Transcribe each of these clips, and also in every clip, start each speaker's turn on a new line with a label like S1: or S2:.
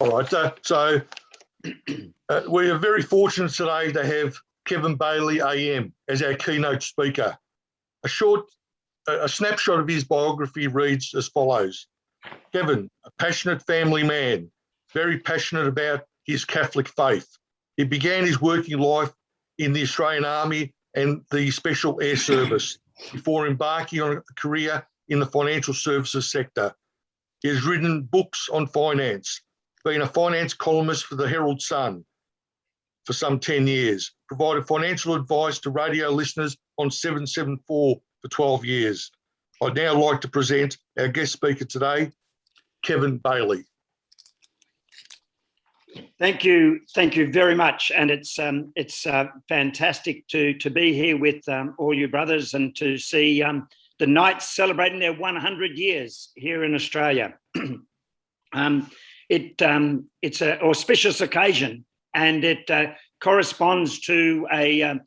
S1: All right. So we are very fortunate today to have Kevin Bailey AM as our keynote speaker. A snapshot of his biography reads as follows. Kevin, a passionate family man, very passionate about his Catholic faith. He began his working life in the Australian Army and the Special Air Service before embarking on a career in the financial services sector. He has written books on finance, been a finance columnist for the Herald Sun for some 10 years, provided financial advice to radio listeners on 774 for 12 years. I'd now like to present our guest speaker today, Kevin Bailey.
S2: Thank you very much, and it's fantastic to be here with all you brothers and to see the Knights celebrating their 100 years here in Australia. It's an auspicious occasion, and it corresponds to a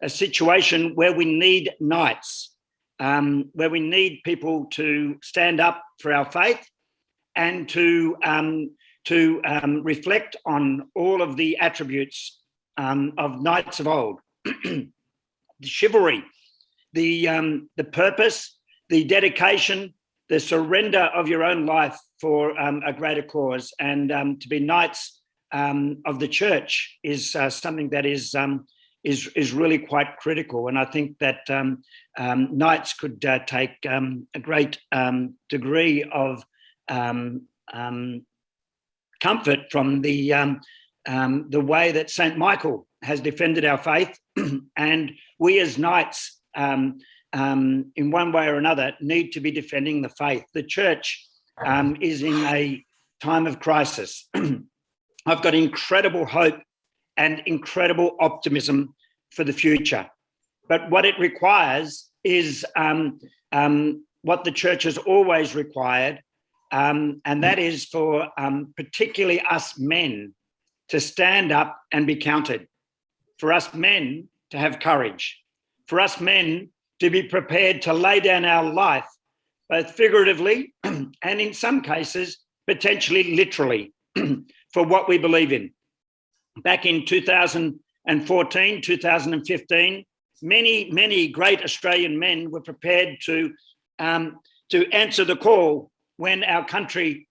S2: situation where we need knights, where we need people to stand up for our faith and to reflect on all of the attributes of knights of old. The chivalry, the purpose, the dedication, the surrender of your own life for a greater cause, and to be knights of the church is something that is really quite critical. And I think that knights could take a great degree of comfort from the way that Saint Michael has defended our faith, and we as knights, in one way or another, need to be defending the faith. The church is in a time of crisis. I've got incredible hope and incredible optimism for the future, but what it requires is what the church has always required. And that is for particularly us men to stand up and be counted, for us men to have courage, for us men to be prepared to lay down our life, both figuratively and in some cases, potentially literally, for what we believe in. Back in 2014, 2015, many great Australian men were prepared to answer the call when our country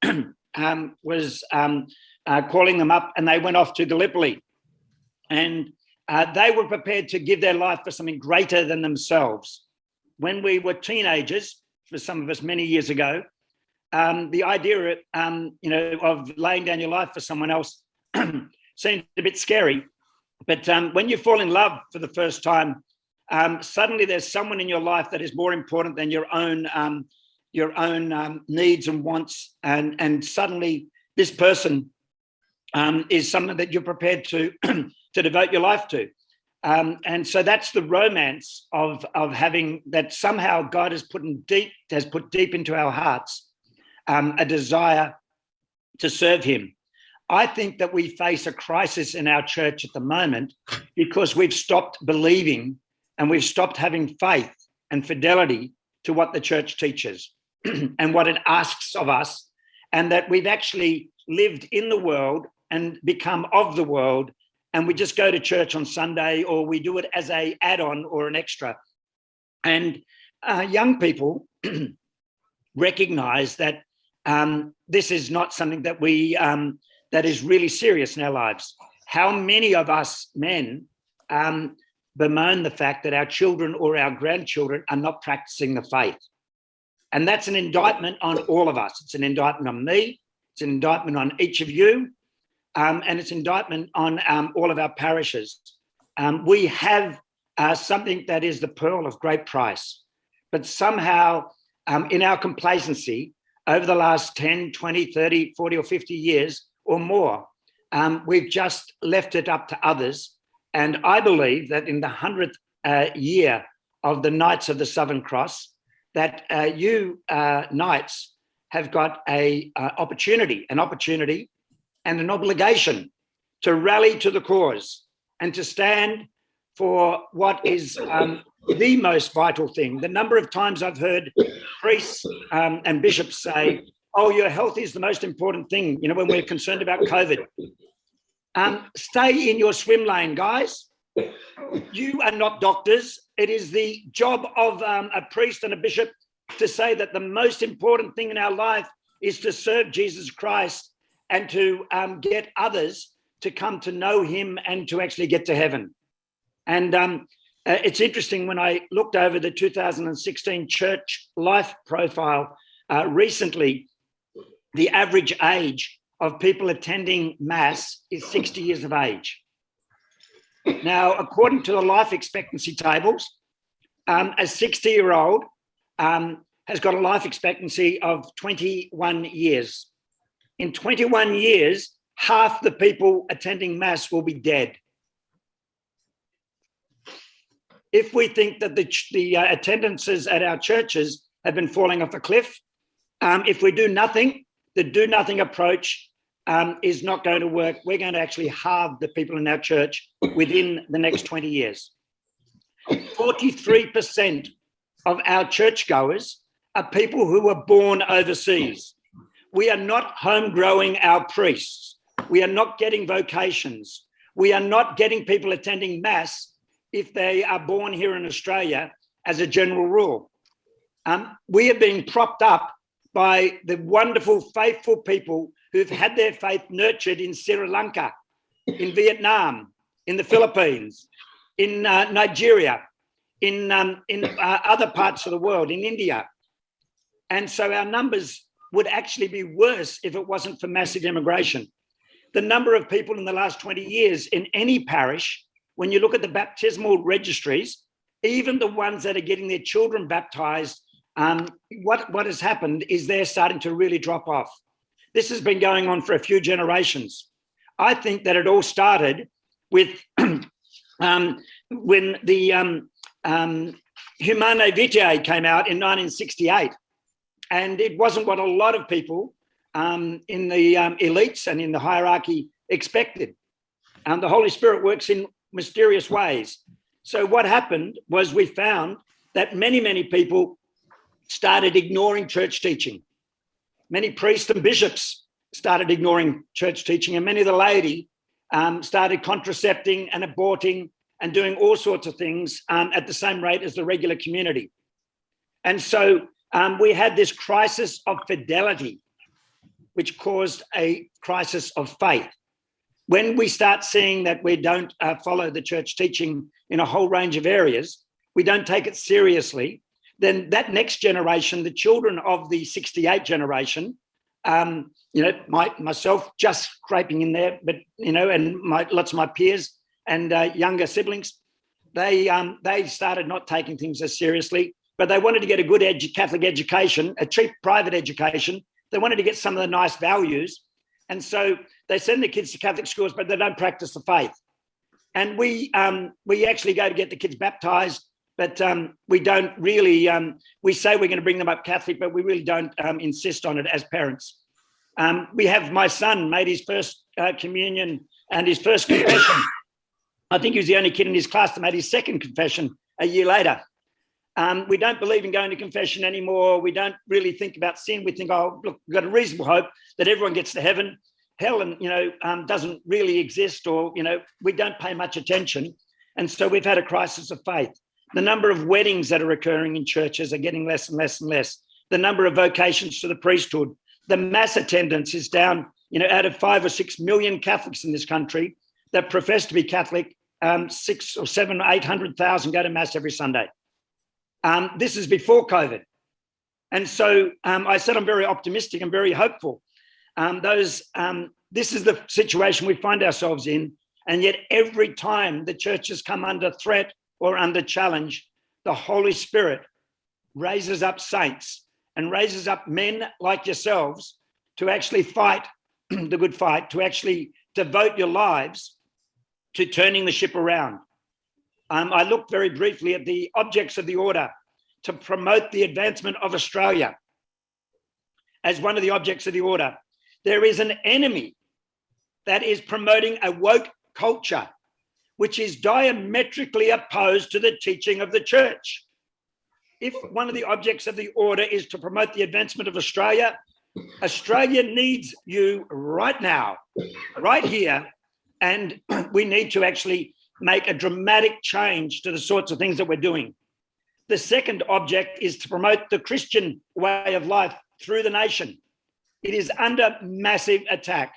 S2: was calling them up, and they went off to Gallipoli. And they were prepared to give their life for something greater than themselves. When we were teenagers, for some of us many years ago, the idea of laying down your life for someone else seemed a bit scary. But when you fall in love for the first time, suddenly there's someone in your life that is more important than your own needs and wants, and suddenly this person is someone that you're prepared to to devote your life to, and so that's the romance of having that. Somehow God has put deep into our hearts a desire to serve Him. I think that we face a crisis in our church at the moment because we've stopped believing and we've stopped having faith and fidelity to what the church teaches and what it asks of us, and that we've actually lived in the world and become of the world, and we just go to church on Sunday, or we do it as a add-on or an extra. And young people recognize that this is not something that we that is really serious in our lives. How many of us men bemoan the fact that our children or our grandchildren are not practicing the faith? And that's an indictment on all of us. It's an indictment on me. It's an indictment on each of you. And it's an indictment on all of our parishes. We have something that is the pearl of great price. But somehow in our complacency over the last 10, 20, 30, 40 or 50 years or more, we've just left it up to others. And I believe that in the 100th year of the Knights of the Southern Cross, that you knights have got an opportunity and an obligation to rally to the cause and to stand for what is the most vital thing. The number of times I've heard priests and bishops say, oh, your health is the most important thing, you know, when we're concerned about COVID. Stay in your swim lane, guys. You are not doctors. It is the job of a priest and a bishop to say that the most important thing in our life is to serve Jesus Christ and to get others to come to know him and to actually get to heaven. And it's interesting, when I looked over the 2016 church life profile recently, the average age of people attending Mass is 60 years of age. Now, according to the life expectancy tables, a 60-year-old has got a life expectancy of 21 years. In 21 years, half the people attending Mass will be dead. If we think that the attendances at our churches have been falling off a cliff, if we do nothing, the do-nothing approach is not going to work. We're going to actually halve the people in our church within the next 20 years. 43% of our churchgoers are people who were born overseas. We are not home-growing our priests. We are not getting vocations. We are not getting people attending Mass if they are born here in Australia as a general rule. We are being propped up by the wonderful, faithful people who've had their faith nurtured in Sri Lanka, in Vietnam, in the Philippines, in Nigeria, in other parts of the world, in India. And so our numbers would actually be worse if it wasn't for massive immigration. The number of people in the last 20 years in any parish, when you look at the baptismal registries, even the ones that are getting their children baptized, what has happened is they're starting to really drop off. This has been going on for a few generations. I think that it all started with when the Humane Vitae came out in 1968. And it wasn't what a lot of people in the elites and in the hierarchy expected. The Holy Spirit works in mysterious ways. So what happened was we found that many people started ignoring church teaching. Many priests and bishops started ignoring church teaching, and many of the laity started contracepting and aborting and doing all sorts of things at the same rate as the regular community. And so we had this crisis of fidelity, which caused a crisis of faith. When we start seeing that we don't follow the church teaching in a whole range of areas, we don't take it seriously, then that next generation, the children of the 68 generation, myself just scraping in there, but, and lots of my peers and younger siblings, they started not taking things as seriously, but they wanted to get a good Catholic education, a cheap private education. They wanted to get some of the nice values. And so they send the kids to Catholic schools, but they don't practice the faith. And we actually go to get the kids baptized, but we don't really, we say we're going to bring them up Catholic, but we really don't insist on it as parents. We have my son made his first communion and his first confession. I think he was the only kid in his class that made his second confession a year later. We don't believe in going to confession anymore. We don't really think about sin. We think, oh, look, we've got a reasonable hope that everyone gets to heaven. Hell, doesn't really exist, or, we don't pay much attention. And so we've had a crisis of faith. The number of weddings that are occurring in churches are getting less and less and less. The number of vocations to the priesthood, the mass attendance is down. Out of 5 or 6 million Catholics in this country that profess to be Catholic, 6 or 7 or 800,000 go to Mass every Sunday. This is before COVID. And so I said I'm very optimistic and very hopeful. This is the situation we find ourselves in. And yet every time the churches come under threat or under challenge, the Holy Spirit raises up saints and raises up men like yourselves to actually fight the good fight, to actually devote your lives to turning the ship around. I looked very briefly at the objects of the order to promote the advancement of Australia as one of the objects of the order. There is an enemy that is promoting a woke culture, which is diametrically opposed to the teaching of the church. If one of the objects of the order is to promote the advancement of Australia, Australia needs you right now, right here, and we need to actually make a dramatic change to the sorts of things that we're doing. The second object is to promote the Christian way of life through the nation. It is under massive attack.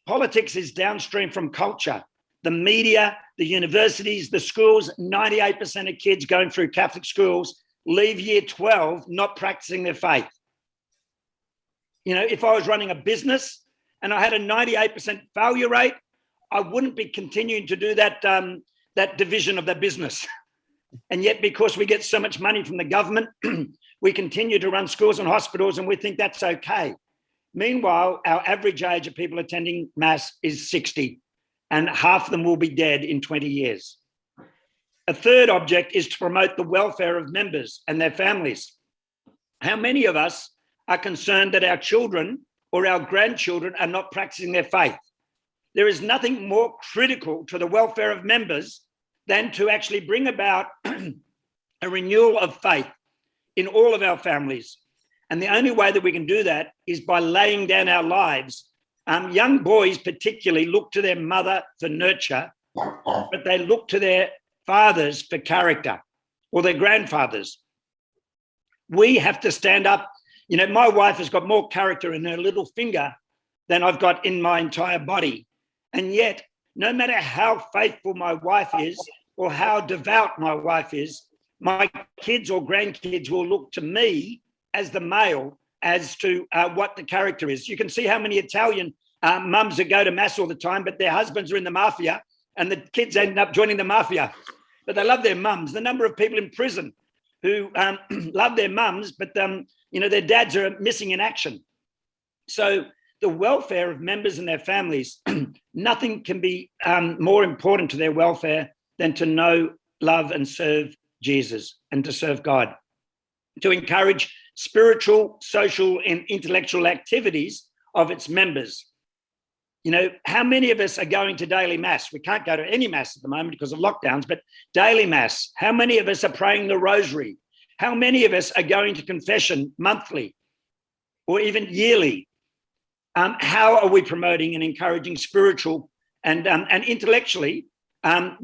S2: Politics is downstream from culture. The media, the universities, the schools, 98% of kids going through Catholic schools leave year 12 not practicing their faith. You know, if I was running a business and I had a 98% failure rate, I wouldn't be continuing to do that, that division of the business. And yet, because we get so much money from the government, we continue to run schools and hospitals, and we think that's okay. Meanwhile, our average age of people attending Mass is 60, and half of them will be dead in 20 years. A third object is to promote the welfare of members and their families. How many of us are concerned that our children or our grandchildren are not practicing their faith? There is nothing more critical to the welfare of members than to actually bring about a renewal of faith in all of our families. And the only way that we can do that is by laying down our lives. Young boys particularly look to their mother for nurture, but they look to their fathers for character, or their grandfathers. We have to stand up. You know, my wife has got more character in her little finger than I've got in my entire body. And yet, no matter how faithful my wife is or how devout my wife is, my kids or grandkids will look to me as the male as to what the character is. You can see how many Italian mums that go to Mass all the time, but their husbands are in the mafia and the kids end up joining the mafia. But they love their mums. The number of people in prison who love their mums, but you know, their dads are missing in action. So the welfare of members and their families, nothing can be more important to their welfare than to know, love, and serve Jesus, and to serve God. To encourage spiritual, social, and intellectual activities of its members. You know, how many of us are going to daily Mass? We can't go to any Mass at the moment because of lockdowns, but daily Mass. How many of us are praying the Rosary? How many of us are going to confession monthly or even yearly? How are we promoting and encouraging spiritual and intellectually? How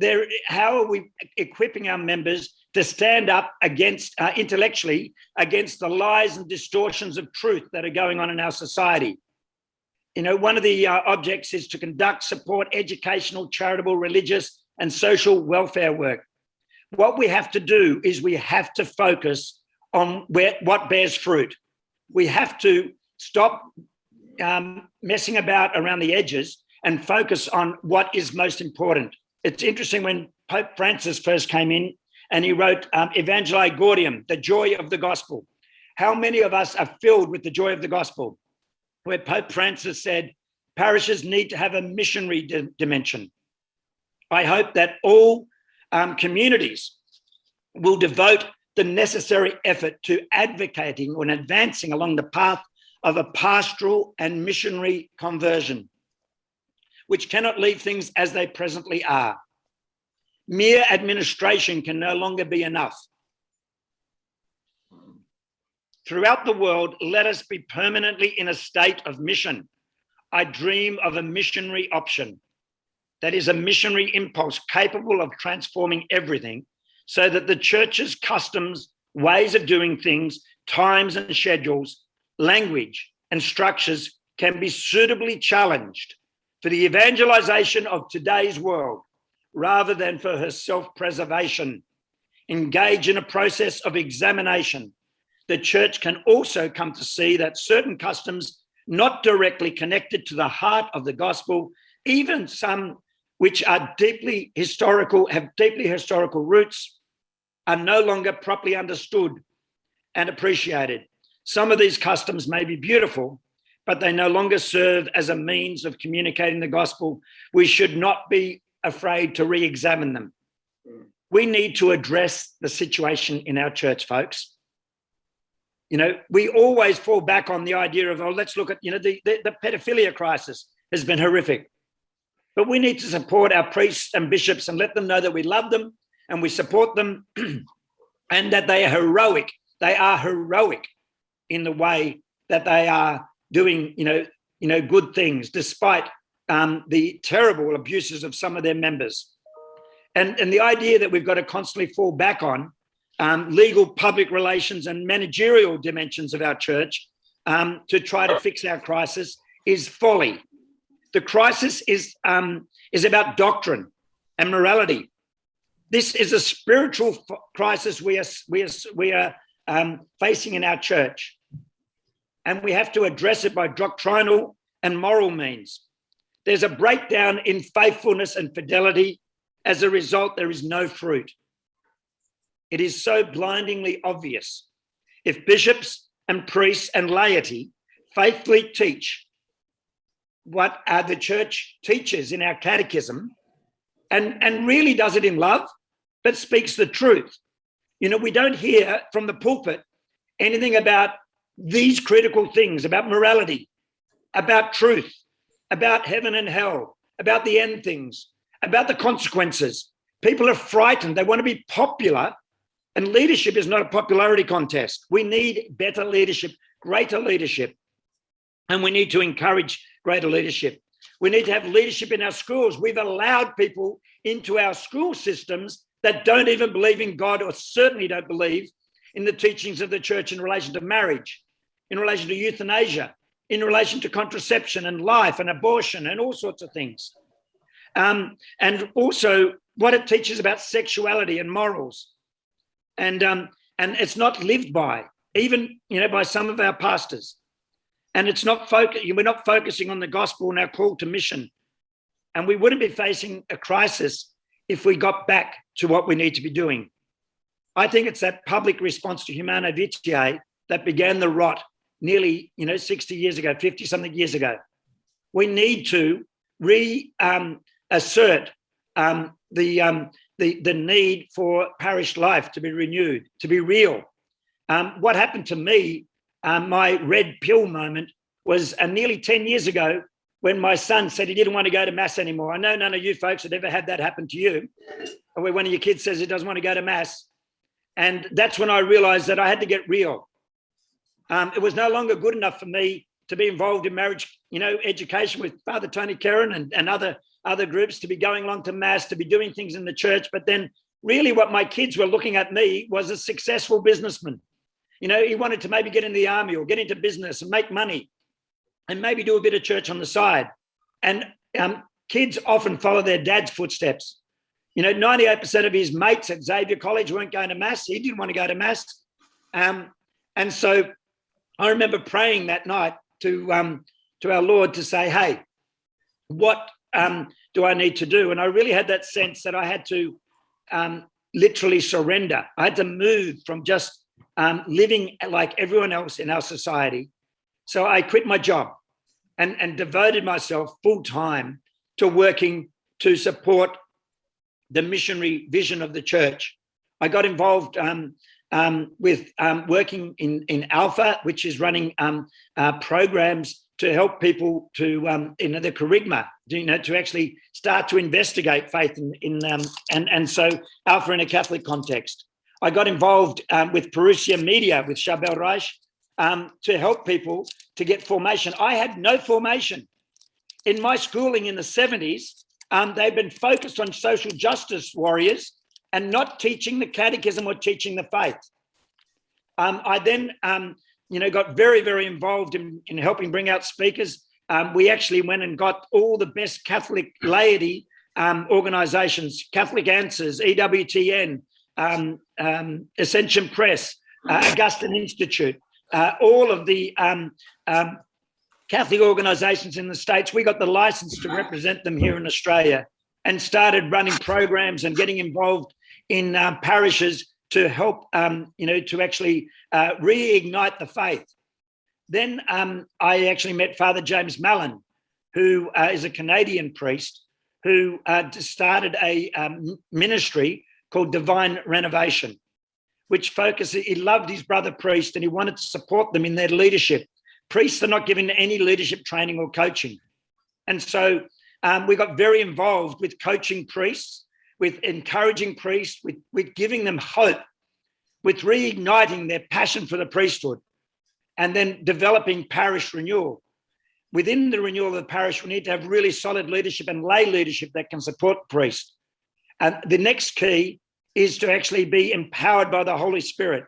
S2: are we equipping our members to stand up against, intellectually, against the lies and distortions of truth that are going on in our society? You know, one of the objects is to conduct, support educational, charitable, religious, and social welfare work. What we have to do is we have to focus on what bears fruit. We have to stop messing about around the edges and focus on what is most important. It's interesting when Pope Francis first came in and he wrote Evangelii Gaudium, the joy of the gospel. How many of us are filled with the joy of the gospel? Where Pope Francis said, parishes need to have a missionary dimension. I hope that all communities will devote the necessary effort to advocating and advancing along the path of a pastoral and missionary conversion, which cannot leave things as they presently are. Mere administration can no longer be enough. Throughout the world, let us be permanently in a state of mission. I dream of a missionary option. That is a missionary impulse capable of transforming everything so that the church's customs, ways of doing things, times and schedules, language and structures can be suitably challenged for the evangelization of today's world rather than for her self-preservation. Engage in a process of examination. The church can also come to see that certain customs not directly connected to the heart of the gospel, even some which are deeply historical, have deeply historical roots, are no longer properly understood and appreciated. Some of these customs may be beautiful, but they no longer serve as a means of communicating the gospel. We should not be afraid to re-examine them. We need to address the situation in our church, folks. You know, we always fall back on the idea of, oh, let's look at, you know, the pedophilia crisis has been horrific. But we need to support our priests and bishops and let them know that we love them and we support them and that they are heroic. They are heroic in the way that they are doing, good things, despite the terrible abuses of some of their members. And the idea that we've got to constantly fall back on legal, public relations and managerial dimensions of our church to try to fix our crisis is folly. The crisis is about doctrine and morality. This is a spiritual crisis we are facing in our church, and we have to address it by doctrinal and moral means. There's a breakdown in faithfulness and fidelity. As a result, there is no fruit. It is so blindingly obvious. If bishops and priests and laity faithfully teach what the church teaches in our catechism, and really does it in love, but speaks the truth. We don't hear from the pulpit anything about these critical things, about morality, about truth, about heaven and hell, about the end things, about the consequences. People are frightened. They want to be popular, and leadership is not a popularity contest. We need better leadership, greater leadership, and we need to encourage greater leadership. We need to have leadership in our schools. We've allowed people into our school systems that don't even believe in God, or certainly don't believe in the teachings of the church in relation to marriage, in relation to euthanasia, in relation to contraception and life and abortion and all sorts of things. And also what it teaches about sexuality and morals. And it's not lived by, even, by some of our pastors. And it's not we're not focusing on the gospel and our call to mission. And we wouldn't be facing a crisis if we got back to what we need to be doing. I think it's that public response to Humanae Vitae that began the rot nearly, 60 years ago, 50-something years ago. We need to assert the need for parish life to be renewed, to be real. What happened to me, my red pill moment, was nearly 10 years ago when my son said he didn't want to go to Mass anymore. I know none of you folks have ever had that happen to you, where one of your kids says he doesn't want to go to Mass. And that's when I realized that I had to get real. It was no longer good enough for me to be involved in marriage, education with Father Tony Kerrin and other groups, to be going along to Mass, to be doing things in the church. But then really what my kids were looking at me was a successful businessman. He wanted to maybe get in the army or get into business and make money and maybe do a bit of church on the side. And kids often follow their dad's footsteps. 98% of his mates at Xavier College weren't going to Mass. He didn't want to go to Mass. And so I remember praying that night to our Lord to say, hey, what do I need to do? And I really had that sense that I had to literally surrender. I had to move from just living like everyone else in our society. So I quit my job and devoted myself full time to working to support the missionary vision of the church. I got involved with working in Alpha, which is running programs to help people to the charisma, to actually start to investigate faith and so Alpha in a Catholic context. I got involved with Parousia Media with Chabel Reich to help people to get formation. I had no formation. In my schooling in the 70s, they've been focused on social justice warriors and not teaching the catechism or teaching the faith. I then, got very, very involved in helping bring out speakers. We actually went and got all the best Catholic laity organisations, Catholic Answers, EWTN, Ascension Press, Augustine Institute, all of the Catholic organisations in the States. We got the licence to represent them here in Australia and started running programs and getting involved in parishes to help, to actually reignite the faith. Then I actually met Father James Mallon, who is a Canadian priest who started a ministry called Divine Renovation, which focuses, he loved his brother priest and he wanted to support them in their leadership. Priests are not given any leadership training or coaching. And so we got very involved with coaching priests, with encouraging priests, with giving them hope, with reigniting their passion for the priesthood. and then developing parish renewal. Within the renewal of the parish, we need to have really solid leadership and lay leadership that can support the priest. And the next key is to actually be empowered by the Holy Spirit.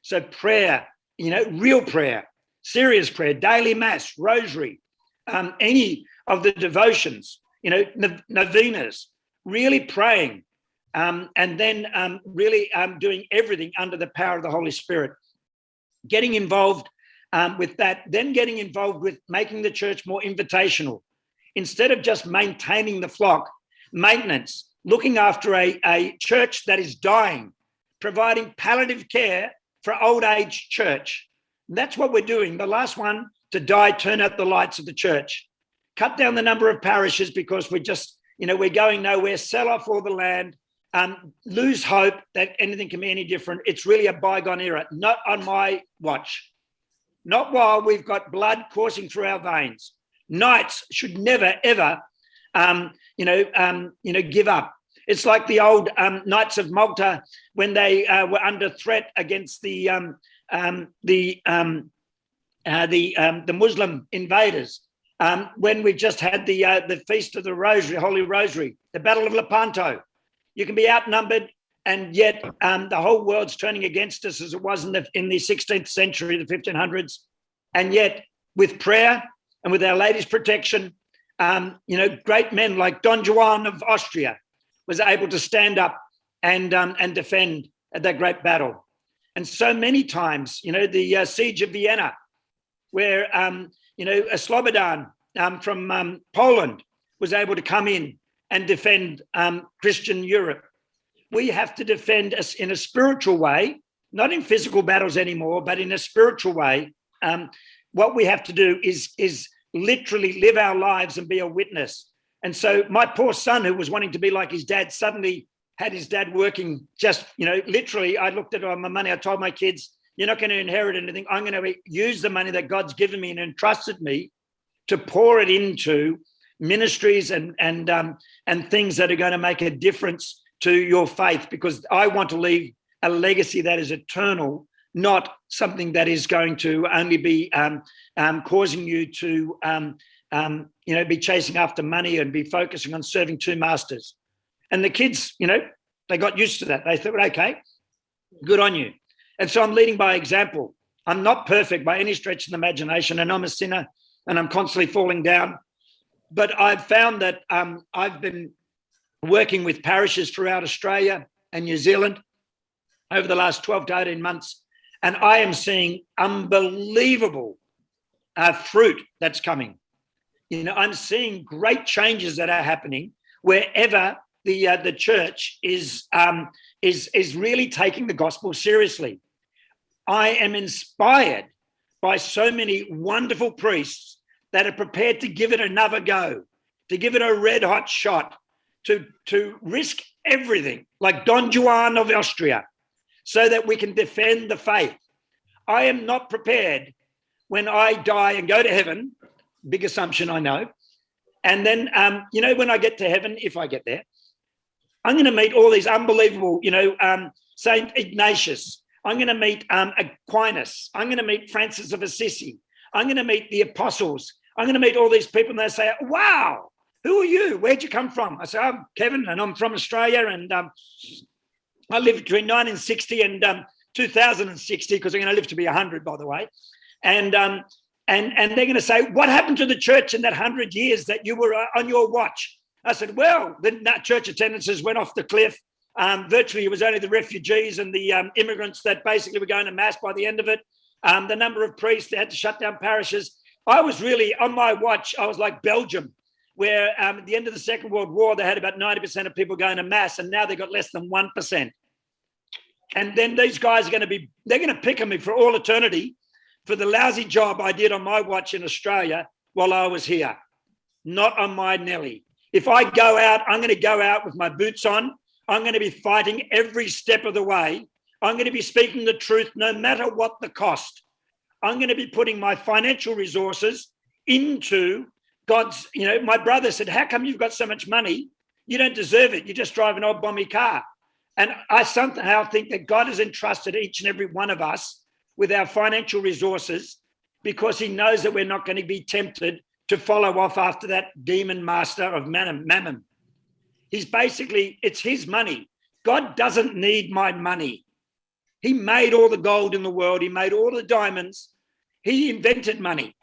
S2: So prayer, real prayer, serious prayer, daily mass, rosary, any of the devotions, novenas, really praying, and then really doing everything under the power of the Holy Spirit. Getting involved with that, then getting involved with making the church more invitational. Instead of just maintaining the flock, maintenance, looking after a church that is dying, providing palliative care for old age church. And that's what we're doing. The last one to die, turn out the lights of the church. Cut down the number of parishes because we're just, we're going nowhere, sell off all the land, lose hope that anything can be any different. It's really a bygone era, not on my watch. Not while we've got blood coursing through our veins. Knights should never, ever, give up. It's like the old Knights of Malta when they were under threat against the Muslim invaders. When we just had the Feast of the Rosary, Holy Rosary, the Battle of Lepanto. You can be outnumbered, and yet the whole world's turning against us as it was in the 16th century, the 1500s. And yet, with prayer and with Our Lady's protection, great men like Don Juan of Austria was able to stand up and defend that great battle. And so many times, the siege of Vienna, where, a Slobodan from Poland was able to come in and defend Christian Europe. We have to defend us in a spiritual way, not in physical battles anymore, but in a spiritual way. What we have to do is literally live our lives and be a witness. And so my poor son, who was wanting to be like his dad, suddenly had his dad working just, literally, I looked at my money. I told my kids, you're not going to inherit anything. I'm going to use the money that God's given me and entrusted me to pour it into ministries and things that are going to make a difference to your faith, because I want to leave a legacy that is eternal, not something that is going to only be causing you to, be chasing after money and be focusing on serving two masters. And the kids, they got used to that. They thought, okay, good on you. And so I'm leading by example. I'm not perfect by any stretch of the imagination, and I'm a sinner, and I'm constantly falling down. But I've found that I've been working with parishes throughout Australia and New Zealand over the last 12 to 18 months, and I am seeing unbelievable fruit that's coming. I'm seeing great changes that are happening wherever the church is really taking the gospel seriously. I am inspired by so many wonderful priests that are prepared to give it another go, to give it a red hot shot, to risk everything, like Don Juan of Austria, so that we can defend the faith. I am not prepared when I die and go to heaven, big assumption, I know. And then, when I get to heaven, if I get there, I'm going to meet all these unbelievable, Saint Ignatius. I'm going to meet Aquinas. I'm going to meet Francis of Assisi. I'm going to meet the apostles. I'm going to meet all these people, and they say, wow, who are you? Where'd you come from? I say, I'm Kevin, and I'm from Australia, and I lived between 1960 and 2060, because I'm going to live to be 100, by the way. And they're going to say, what happened to the church in that 100 years that you were on your watch? I said, well, the church attendances went off the cliff. Virtually, it was only the refugees and the immigrants that basically were going to mass by the end of it. The number of priests, they had to shut down parishes. I was really, on my watch, I was like Belgium, where at the end of the Second World War, they had about 90% of people going to mass, and now they've got less than 1%. And then these guys are they're going to pick on me for all eternity for the lousy job I did on my watch in Australia while I was here, not on my Nelly. If I go out, I'm going to go out with my boots on. I'm going to be fighting every step of the way. I'm going to be speaking the truth no matter what the cost. I'm going to be putting my financial resources into God's, my brother said, how come you've got so much money? You don't deserve it. You just drive an old bomby car. And I somehow think that God has entrusted each and every one of us with our financial resources because he knows that we're not going to be tempted to follow off after that demon master of mammon. He's basically, it's his money. God doesn't need my money. He made all the gold in the world. He made all the diamonds. He invented money.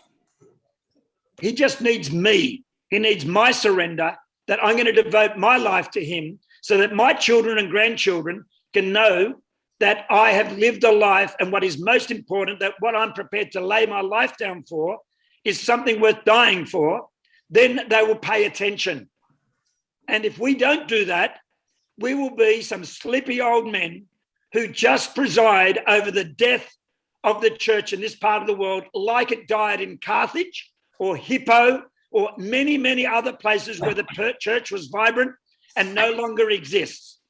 S2: He just needs me. He needs my surrender, that I'm going to devote my life to him so that my children and grandchildren can know that I have lived a life, and what is most important, that what I'm prepared to lay my life down for is something worth dying for. Then they will pay attention. And if we don't do that, we will be some sleepy old men who just preside over the death of the church in this part of the world, like it died in Carthage or Hippo or many, many other places where the church was vibrant and no longer exists.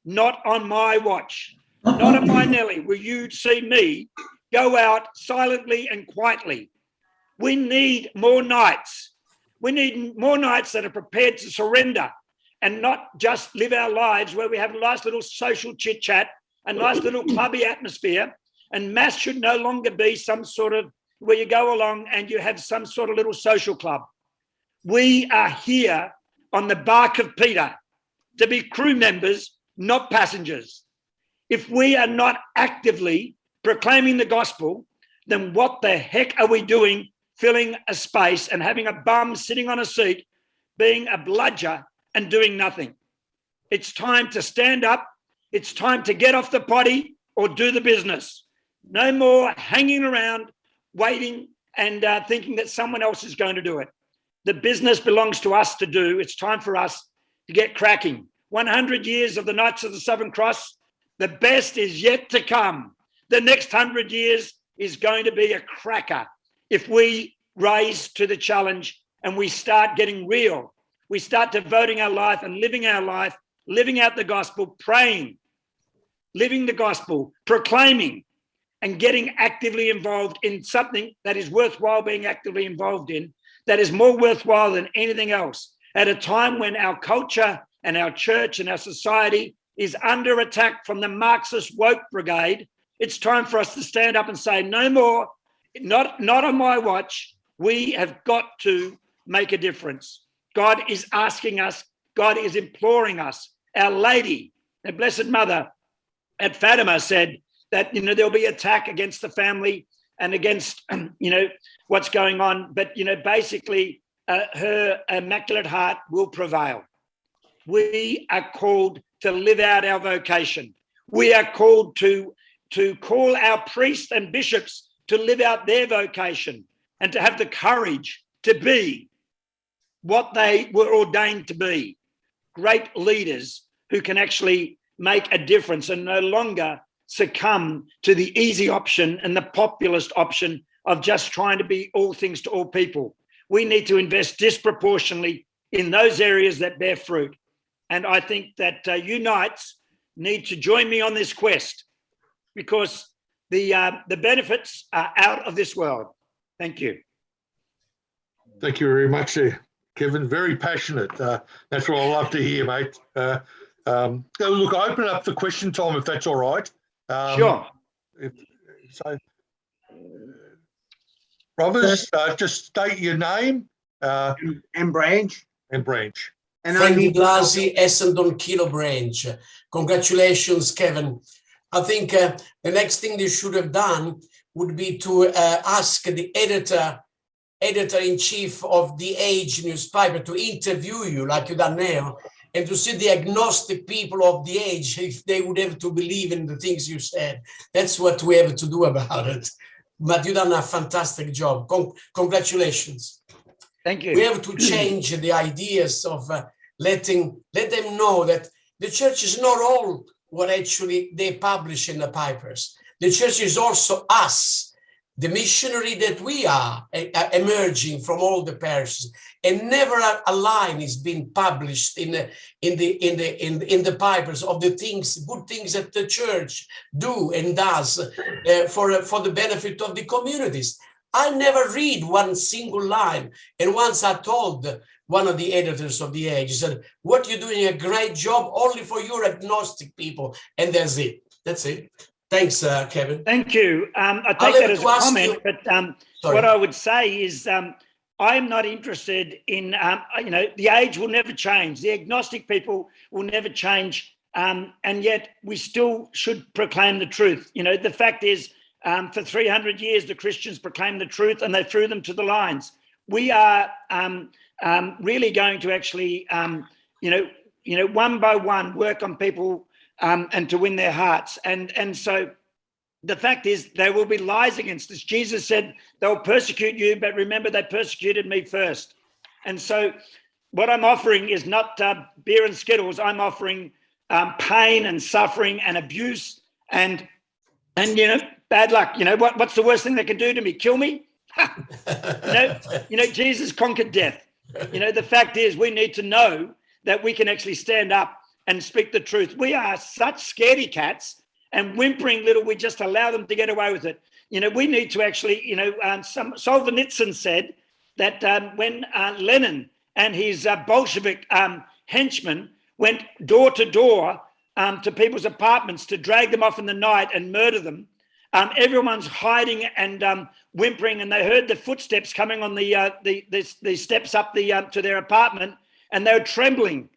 S2: Not on my watch, not on my Nelly will you see me go out silently and quietly. We need more knights. We need more knights that are prepared to surrender and not just live our lives where we have a nice little social chit-chat, a nice little clubby atmosphere, and mass should no longer be some sort of where you go along and you have some sort of little social club. We are here on the bark of Peter to be crew members, not passengers. If we are not actively proclaiming the gospel, then what the heck are we doing filling a space and having a bum sitting on a seat, being a bludger and doing nothing? It's time to stand up. It's time to get off the potty or do the business. No more hanging around, waiting and thinking that someone else is going to do it. The business belongs to us to do. It's time for us to get cracking. 100 years of the Knights of the Southern Cross, the best is yet to come. The next 100 years is going to be a cracker if we rise to the challenge and we start getting real. We start devoting our life and living our life, living out the gospel, praying, living the gospel, proclaiming, and getting actively involved in something that is worthwhile being actively involved in, that is more worthwhile than anything else. At a time when our culture and our church and our society is under attack from the Marxist woke brigade, it's time for us to stand up and say, no more, not on my watch. We have got to make a difference. God is asking us, God is imploring us. Our Lady, the Blessed Mother at Fatima said that, there'll be attack against the family and against, what's going on. But, basically her Immaculate Heart will prevail. We are called to live out our vocation. We are called to call our priests and bishops to live out their vocation and to have the courage to be what they were ordained to be, great leaders who can actually make a difference and no longer succumb to the easy option and the populist option of just trying to be all things to all people. We need to invest disproportionately in those areas that bear fruit. And I think that you knights need to join me on this quest, because the benefits are out of this world. Thank you.
S1: Thank you very much, Kevin. Very passionate. That's what I love to hear, mate. Look, I open it up for question time, if that's all right.
S2: Sure.
S1: Brothers, just state your name.
S3: And branch.
S1: And branch.
S3: And
S4: Frankie Blasi, Essendon Kilo Branch. Congratulations, Kevin. I think the next thing they should have done would be to ask the editor-in-chief of The Age newspaper to interview you like you done now, and to see the agnostic people of The Age, if they would have to believe in the things you said. That's what we have to do about it. But you've done a fantastic job. Congratulations.
S2: Thank you.
S4: We have to change the ideas of let them know that the church is not all what actually they publish in the papers. The church is also us, the missionary that we are emerging from all the parishes, and never a line is being published in the papers of the things, good things that the church do and does for the benefit of the communities. I never read one single line. And once I told one of the editors of The Age, he said, "What you're doing a great job only for your agnostic people." And that's it. That's it. Thanks, Kevin.
S2: Thank you. I
S4: I'll
S2: take
S4: leave
S2: that
S4: it
S2: as a
S4: to ask
S2: comment,
S4: you-
S2: but
S4: Sorry.
S2: what I would say is I'm not interested in, the age will never change. The agnostic people will never change. And yet we still should proclaim the truth. The fact is, for 300 years, the Christians proclaimed the truth and they threw them to the lions. We are really going to actually, one by one, work on people and to win their hearts. And so the fact is, there will be lies against us. Jesus said, they'll persecute you, but remember, they persecuted me first. And so what I'm offering is not beer and Skittles. I'm offering pain and suffering and abuse and bad luck. What's the worst thing they can do to me? Kill me? Jesus conquered death. The fact is, we need to know that we can actually stand up and speak the truth. We are such scaredy cats and whimpering little, we just allow them to get away with it. We need to actually, Solzhenitsyn said that when Lenin and his Bolshevik henchmen went door to door to people's apartments to drag them off in the night and murder them, everyone's hiding and whimpering, and they heard the footsteps coming on the steps up to their apartment, and they were trembling.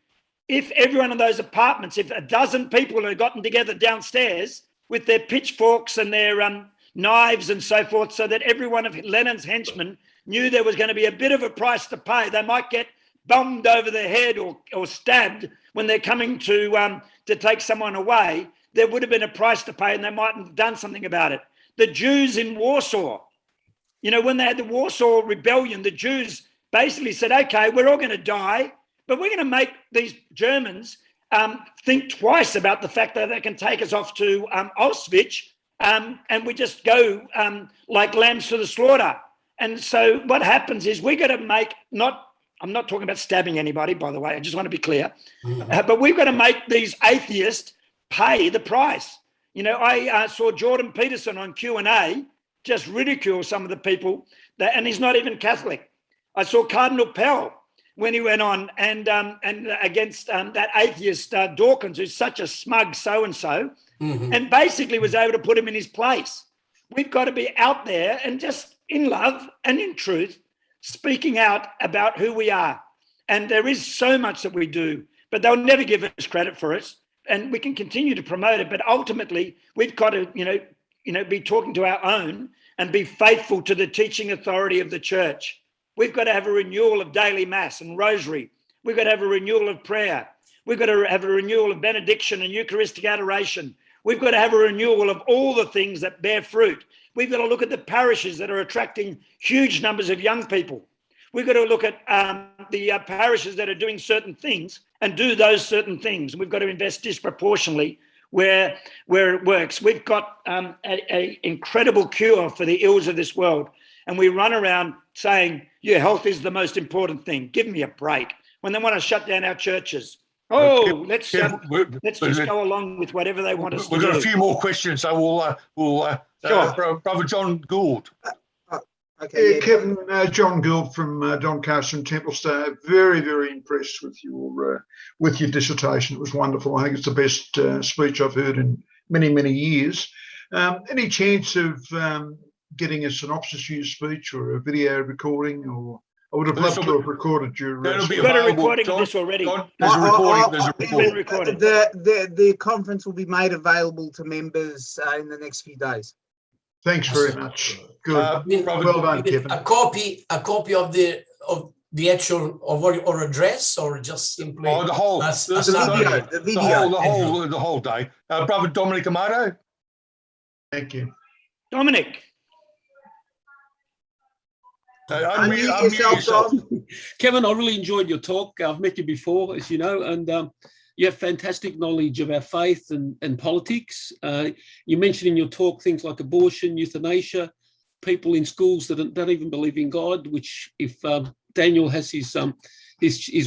S2: If every one of those apartments, if a dozen people had gotten together downstairs with their pitchforks and their knives and so forth, so that every one of Lenin's henchmen knew there was going to be a bit of a price to pay, they might get bombed over their head or stabbed when they're coming to take someone away, there would have been a price to pay and they might have done something about it. The Jews in Warsaw, when they had the Warsaw Rebellion, the Jews basically said, okay, we're all going to die, but we're going to make these Germans think twice about the fact that they can take us off to Auschwitz and we just go like lambs to the slaughter. And so what happens is we've got to make I'm not talking about stabbing anybody, by the way, I just want to be clear, but we've got to make these atheists pay the price. I saw Jordan Peterson on Q&A just ridicule some of the people, and he's not even Catholic. I saw Cardinal Pell when he went on and against that atheist Dawkins, who's such a smug so-and-so, and basically was able to put him in his place. We've got to be out there and just in love and in truth, speaking out about who we are. And there is so much that we do, but they'll never give us credit for it. And we can continue to promote it, but ultimately we've got to, be talking to our own and be faithful to the teaching authority of the church. We've got to have a renewal of daily mass and rosary. We've got to have a renewal of prayer. We've got to have a renewal of benediction and Eucharistic adoration. We've got to have a renewal of all the things that bear fruit. We've got to look at the parishes that are attracting huge numbers of young people. We've got to look at the parishes that are doing certain things and do those certain things. We've got to invest disproportionately where it works. We've got an incredible cure for the ills of this world. And we run around saying, your health is the most important thing. Give me a break. When they want to shut down our churches. Let's just go along with whatever they want us to do.
S1: We've got a few more questions, so we'll
S2: Sure.
S1: Brother John Gould.
S3: Okay,
S5: Kevin, John Gould from Doncaster and Templestowe. Very, very impressed with your dissertation. It was wonderful. I think it's the best speech I've heard in many, many years. Any chance of getting a synopsis of your speech or a video recording? Or I would have loved to have recorded your.
S1: That'll be
S2: We've got a
S1: available,
S2: recording
S1: John.
S2: of this already.
S1: John, there's a recording. There's a
S2: It's
S1: recording.
S2: been recorded.
S3: The conference will be made available to members in the next few days.
S5: Thanks very much. Good.
S1: Brother,
S5: Well done, Kevin.
S4: A copy of the actual or address, or just simply
S1: the whole
S3: The video.
S1: the whole day. Brother Dominic Amato.
S5: Thank you.
S2: Dominic.
S3: Unmute yourself, Dom.
S6: Kevin, I really enjoyed your talk. I've met you before, as you know, and you have fantastic knowledge of our faith and politics. You mentioned in your talk things like abortion, euthanasia, people in schools that don't even believe in God, which if Daniel has his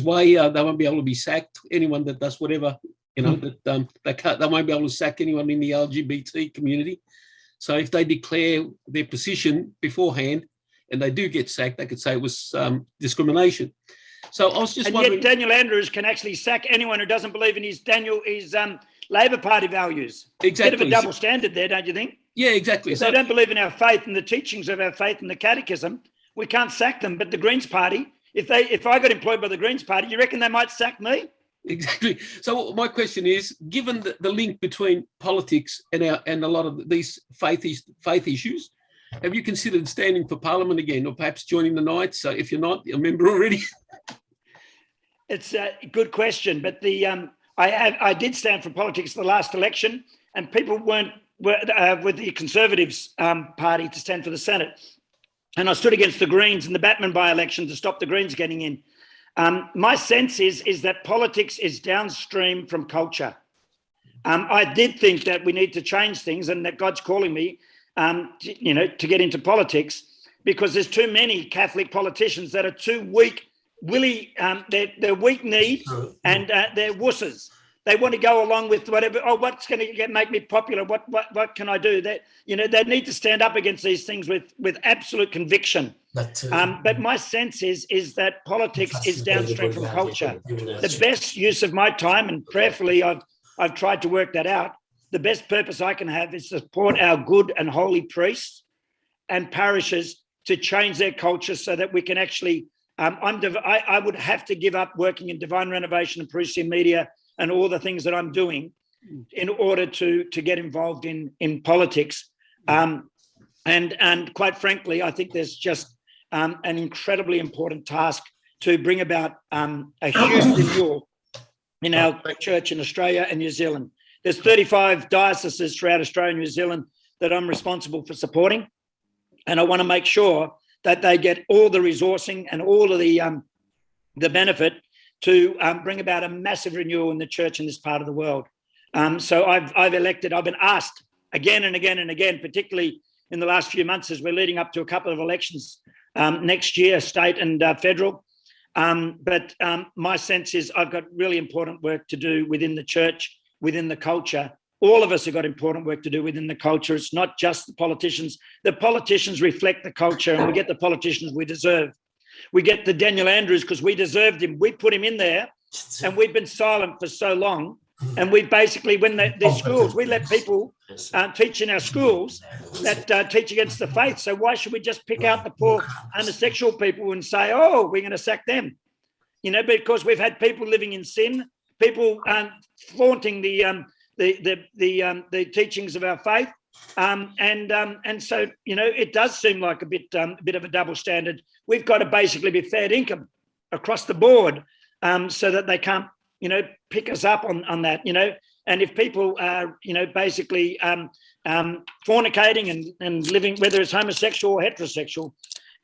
S6: way, they won't be able to be sacked. Anyone that does whatever, they won't be able to sack anyone in the LGBT community. So if they declare their position beforehand, and they do get sacked, they could say it was discrimination. So I was just wondering.
S2: Yet Daniel Andrews can actually sack anyone who doesn't believe in his Labor Party values.
S6: Exactly.
S2: Bit of a double standard there, don't you think?
S6: Yeah, exactly.
S2: If they don't believe in our faith and the teachings of our faith and the catechism, we can't sack them. But the Greens Party, if I got employed by the Greens Party, you reckon they might sack me?
S6: Exactly. So my question is, given the link between politics and a lot of these faith issues, have you considered standing for Parliament again, or perhaps joining the Knights? So if you're not a member already.
S2: It's a good question, but I did stand for politics the last election, and people were with the Conservatives party to stand for the Senate, and I stood against the Greens in the Batman by-election to stop the Greens getting in. My sense is that politics is downstream from culture. I did think that we need to change things, and that God's calling me, to get into politics, because there's too many Catholic politicians that are too weak. They're weak-kneed and they're wusses. They want to go along with whatever. Oh, what's going to make me popular? What can I do? They need to stand up against these things with absolute conviction. But my sense is that politics is downstream from culture. The best use of my time, and prayerfully I've tried to work that out, the best purpose I can have is to support our good and holy priests and parishes to change their culture so that we can actually. I would have to give up working in Divine Renovation and Parousia Media and all the things that I'm doing in order to get involved in politics. And quite frankly, I think there's just an incredibly important task to bring about a huge renewal in our church in Australia and New Zealand. There's 35 dioceses throughout Australia and New Zealand that I'm responsible for supporting. And I want to make sure that they get all the resourcing and all of the benefit to bring about a massive renewal in the church in this part of the world. So I've been asked again and again and again, particularly in the last few months as we're leading up to a couple of elections next year, state and federal. But my sense is I've got really important work to do within the church, within the culture. All of us have got important work to do within the culture. It's not just the politicians. The politicians reflect the culture, and we get the politicians we deserve. We get the Daniel Andrews because we deserved him. We put him in there, and we've been silent for so long. And we basically, when the schools, we let people teach in our schools that teach against the faith. So why should we just pick out the poor homosexual people and say, oh, we're going to sack them? Because we've had people living in sin, people flaunting the teachings of our faith, and so it does seem like a bit of a double standard. We've got to basically be fair income across the board, so that they can't pick us up on that. And if people are basically fornicating and living, whether it's homosexual or heterosexual,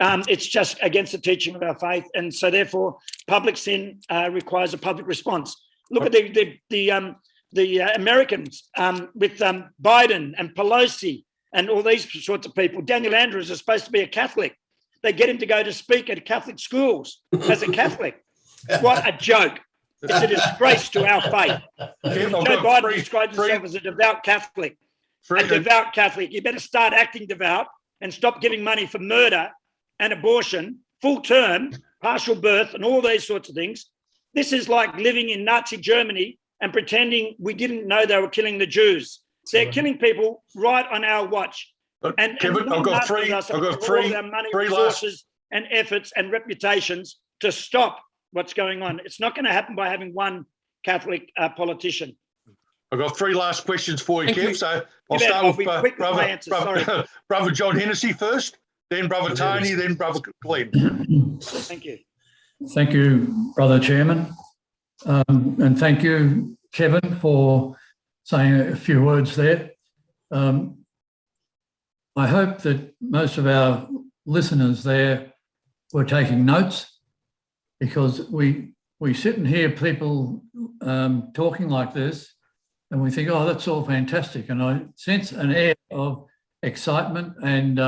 S2: it's just against the teaching of our faith, and so therefore public sin requires a public response. Look at the Americans with Biden and Pelosi and all these sorts of people. Daniel Andrews is supposed to be a Catholic. They get him to go to speak at Catholic schools as a Catholic. What a joke. It's a disgrace to our faith. Joe Biden describes himself as a devout Catholic. A devout Catholic. You better start acting devout and stop giving money for murder and abortion, full term, partial birth, and all these sorts of things. This is like living in Nazi Germany and pretending we didn't know they were killing the Jews. They're killing people right on our watch. And
S1: Kevin, I've got three
S2: our money, resources, and efforts and reputations to stop what's going on. It's not going to happen by having one Catholic politician.
S1: I've got three last questions for you, Kev. So I'll start with Brother John Hennessy first, then Brother Tony, then Brother Glenn.
S2: Thank you.
S7: Thank you, Brother Chairman. And thank you, Kevin, for saying a few words there. I hope that most of our listeners there were taking notes, because we sit and hear people talking like this and we think, oh, that's all fantastic. And I sense an air of excitement and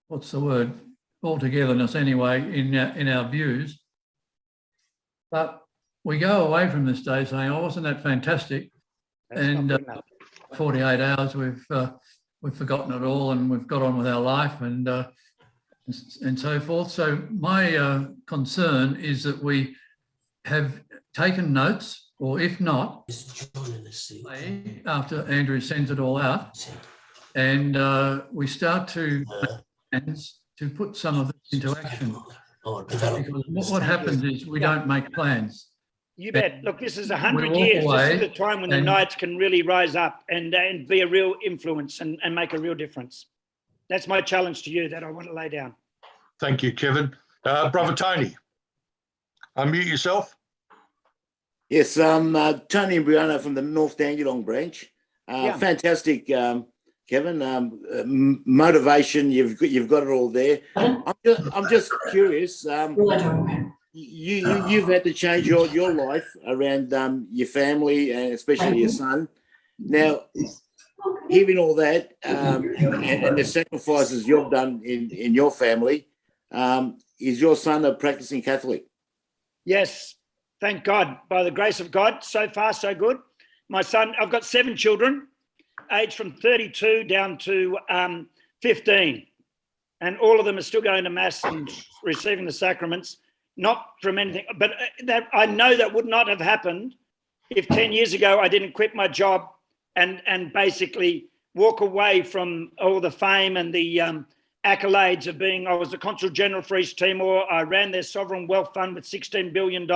S7: what's the word? Altogetherness anyway in our views. But we go away from this day saying, oh, wasn't that fantastic? And 48 hours we've forgotten it all and we've got on with our life and so forth. So my concern is that we have taken notes, or if not, after Andrew sends it all out, and we start to plans to put some of this into action. Because what happens is we don't make plans.
S2: You bet. Look, this is 100
S7: walk
S2: years. This
S7: away
S2: is the time when the
S7: and-
S2: Knights can really rise up and be a real influence and make a real difference. That's my challenge to you that I want to lay down.
S1: Thank you, Kevin. Brother Tony, unmute yourself.
S8: Yes, Tony Brianna from the North Dandenong branch.
S2: Yeah.
S8: Fantastic, Kevin. Motivation, you've got it all there. I'm just curious. You've had to change your life around your family and especially your son. Now, hearing all that and the sacrifices you've done in your family, is your son a practicing Catholic?
S2: Yes, thank God. By the grace of God, so far so good. My son, I've got 7 children, aged from 32 down to 15. And all of them are still going to Mass and receiving the sacraments. Not from anything, but that I know that would not have happened if 10 years ago I didn't quit my job and basically walk away from all the fame and the accolades of being, I was the Consul General for East Timor. I ran their sovereign wealth fund with $16 billion.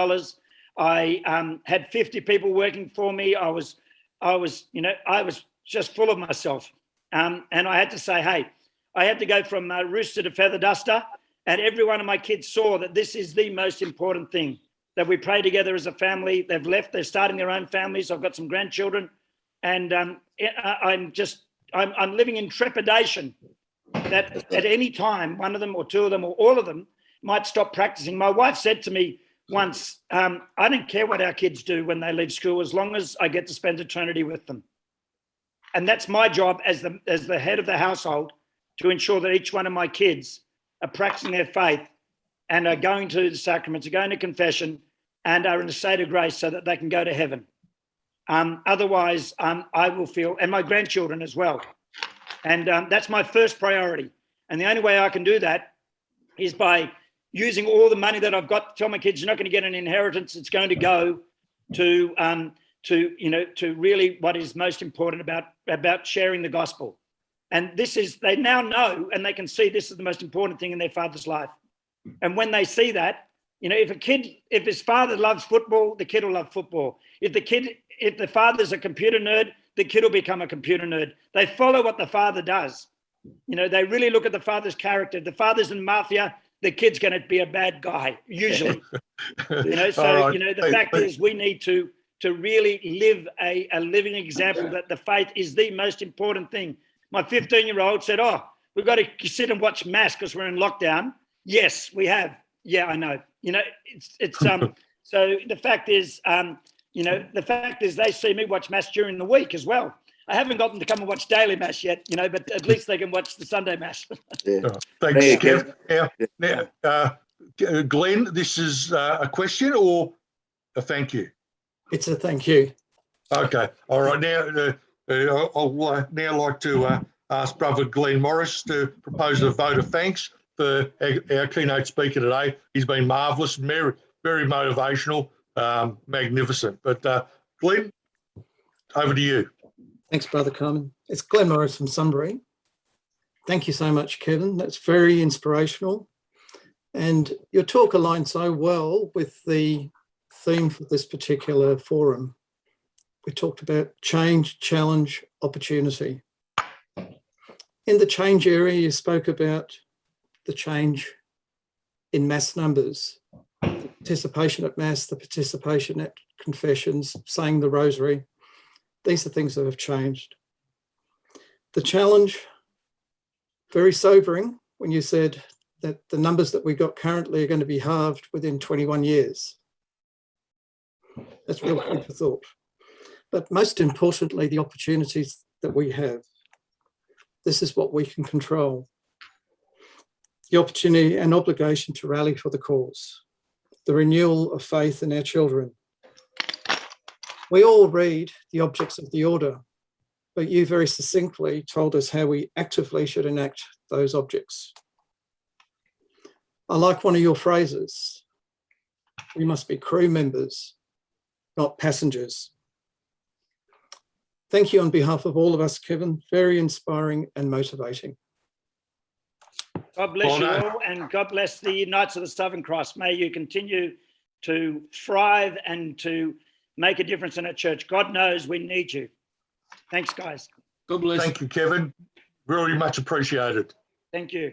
S2: I had 50 people working for me. I was just full of myself. And I had to say, hey, I had to go from rooster to feather duster. And every one of my kids saw that this is the most important thing, that we pray together as a family. They've left, they're starting their own families. I've got some grandchildren. And I'm living in trepidation that at any time, one of them or two of them or all of them might stop practicing. My wife said to me once, I don't care what our kids do when they leave school, as long as I get to spend eternity with them. And that's my job as the head of the household, to ensure that each one of my kids are practicing their faith and are going to the sacraments, are going to confession, and are in a state of grace so that they can go to heaven. Otherwise, I will feel, and my grandchildren as well. And that's my first priority. And the only way I can do that is by using all the money that I've got to tell my kids, you're not going to get an inheritance. It's going to go to really what is most important about sharing the gospel. And they now know, and they can see this is the most important thing in their father's life. And when they see that, if his father loves football, the kid will love football. If the father's a computer nerd, the kid will become a computer nerd. They follow what the father does. They really look at the father's character. If the father's in mafia, the kid's going to be a bad guy, usually. The fact is we need to really live a living example that the faith is the most important thing. My 15-year-old said, we've got to sit and watch Mass because we're in lockdown. Yes, we have. Yeah, I know. So the fact is, they see me watch Mass during the week as well. I haven't got them to come and watch daily Mass yet, but at least they can watch the Sunday Mass.
S8: Yeah.
S1: Thanks,
S8: Hey,
S1: Kev. Now, Glenn, this is a question or a thank you?
S9: It's a thank you.
S1: Okay. All right. Now, I'll now like to ask Brother Glenn Morris to propose a vote of thanks for our keynote speaker today. He's been marvellous, very, very motivational, magnificent. But Glenn, over to you.
S9: Thanks, Brother Carmen. It's Glenn Morris from Sunbury. Thank you so much, Kevin. That's very inspirational. And your talk aligns so well with the theme for this particular forum. We talked about change, challenge, opportunity. In the change area, you spoke about the change in Mass numbers, the participation at Mass, the participation at confessions, saying the rosary. These are things that have changed. The challenge, very sobering when you said that the numbers that we got currently are going to be halved within 21 years. That's real food for thought. But most importantly, the opportunities that we have. This is what we can control. The opportunity and obligation to rally for the cause, the renewal of faith in our children. We all read the objects of the order, but you very succinctly told us how we actively should enact those objects. I like one of your phrases. We must be crew members. not passengers. Thank you on behalf of all of us, Kevin. Very inspiring and motivating.
S2: God bless you
S1: Well done.
S2: all, and God bless the Knights of the Southern Cross. May you continue to thrive and to make a difference in a church. God knows we need you. Thanks, guys.
S6: God bless.
S1: Thank you, Kevin. Very much appreciated.
S2: Thank you.